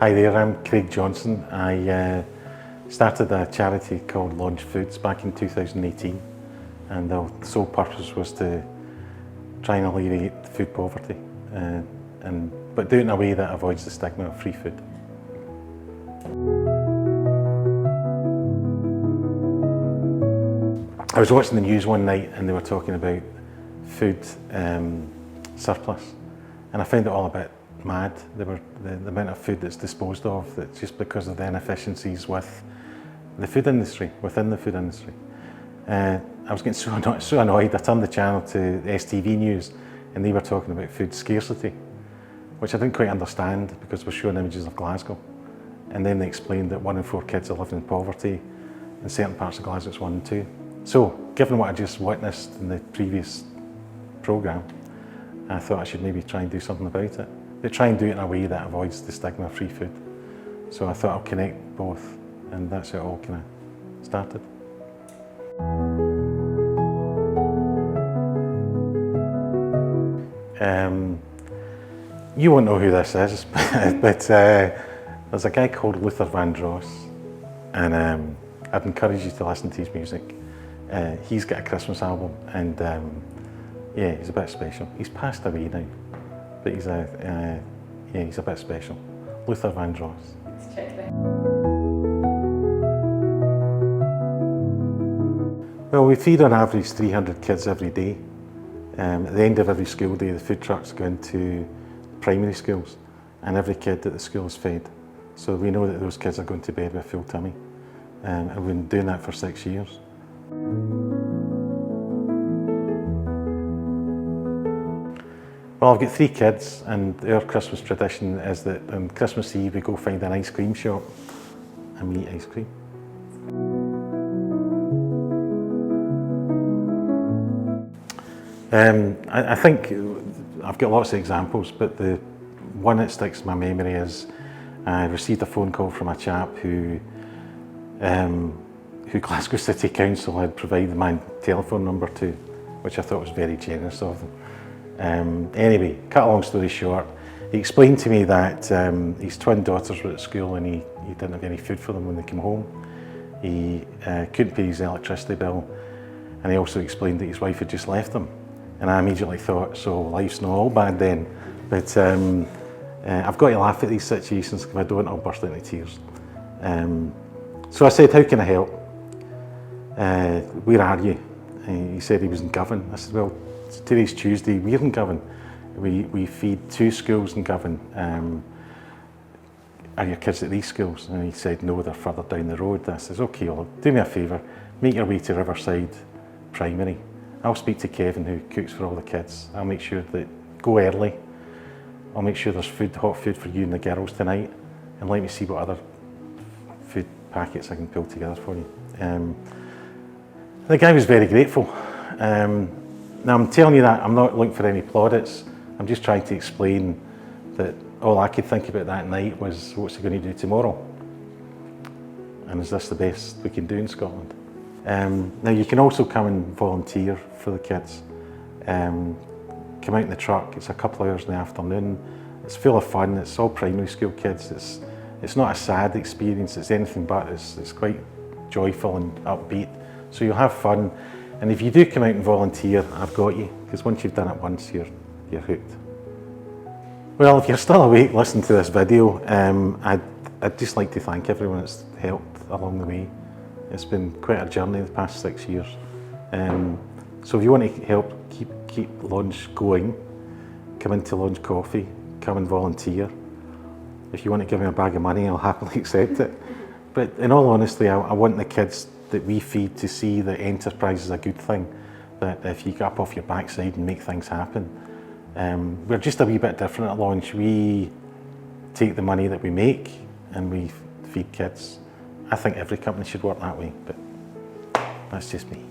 Hi there, I'm Craig Johnson. I started a charity called Launch Foods back in 2018, and the sole purpose was to try and alleviate food poverty, but do it in a way that avoids the stigma of free food. I was watching the news one night and they were talking about food surplus, and I found it all a bit mad. The amount of food that's disposed of, that's just because of the inefficiencies with the food industry, within the food industry. I was getting so annoyed, I turned the channel to STV News and they were talking about food scarcity, which I didn't quite understand because we're showing images of Glasgow. And then they explained that 1 in 4 kids are living in poverty. In certain parts of Glasgow it's 1 in 2. So, given what I just witnessed in the previous programme, I thought I should maybe try and do something about it. But try and do it in a way that avoids the stigma of free food. So I thought I'll connect both, and that's how it all kind of started. You won't know who this is, but there's a guy called Luther Vandross, and I'd encourage you to listen to his music. He's got a Christmas album, and yeah, he's a bit special. He's passed away now, but he's a bit special. Luther Vandross. Let's check that. Well, we feed on average 300 kids every day. At the end of every school day, the food trucks go into primary schools, and every kid at the school is fed. So we know that those kids are going to bed with a full tummy, and we've been doing that for 6 years. Well, I've got 3 kids, and our Christmas tradition is that on Christmas Eve we go find an ice cream shop and we eat ice cream. I think I've got lots of examples, but the one that sticks in my memory is I received a phone call from a chap who Glasgow City Council had provided my telephone number to, which I thought was very generous of them. Anyway, cut a long story short, he explained to me that his twin daughters were at school and he didn't have any food for them when they came home. He couldn't pay his electricity bill, and he also explained that his wife had just left him. And I immediately thought, so life's not all bad then. But I've got to laugh at these situations, because if I don't, I'll burst into tears. So I said, how can I help? Where are you? He said he was in Govan. I said, well, today's Tuesday, we're in Govan. We feed 2 schools in Govan. Are your kids at these schools? And he said, no, they're further down the road. I said, okay, well, do me a favour, make your way to Riverside Primary. I'll speak to Kevin, who cooks for all the kids. I'll make sure that, go early. I'll make sure there's food, hot food for you and the girls tonight, and let me see what other food packets I can pull together for you. The guy was very grateful. Now I'm telling you that, I'm not looking for any plaudits. I'm just trying to explain that all I could think about that night was, what's he going to do tomorrow? And is this the best we can do in Scotland? Now you can also come and volunteer for the kids. Come out in the truck, it's a couple of hours in the afternoon. It's full of fun, it's all primary school kids. It's not a sad experience, it's anything but. It's quite joyful and upbeat. So you'll have fun. And if you do come out and volunteer, I've got you, because once you've done it once, you're hooked. Well, if you're still awake listening to this video, I'd just like to thank everyone that's helped along the way. It's been quite a journey the past 6 years. So if you want to help keep Launch going, come into Launch Coffee, come and volunteer. If you want to give me a bag of money, I'll happily accept it. But in all honesty, I want the kids that we feed to see that enterprise is a good thing, that if you get up off your backside and make things happen. We're just a wee bit different at Launch. We take the money that we make and we feed kids. I think every company should work that way, but that's just me.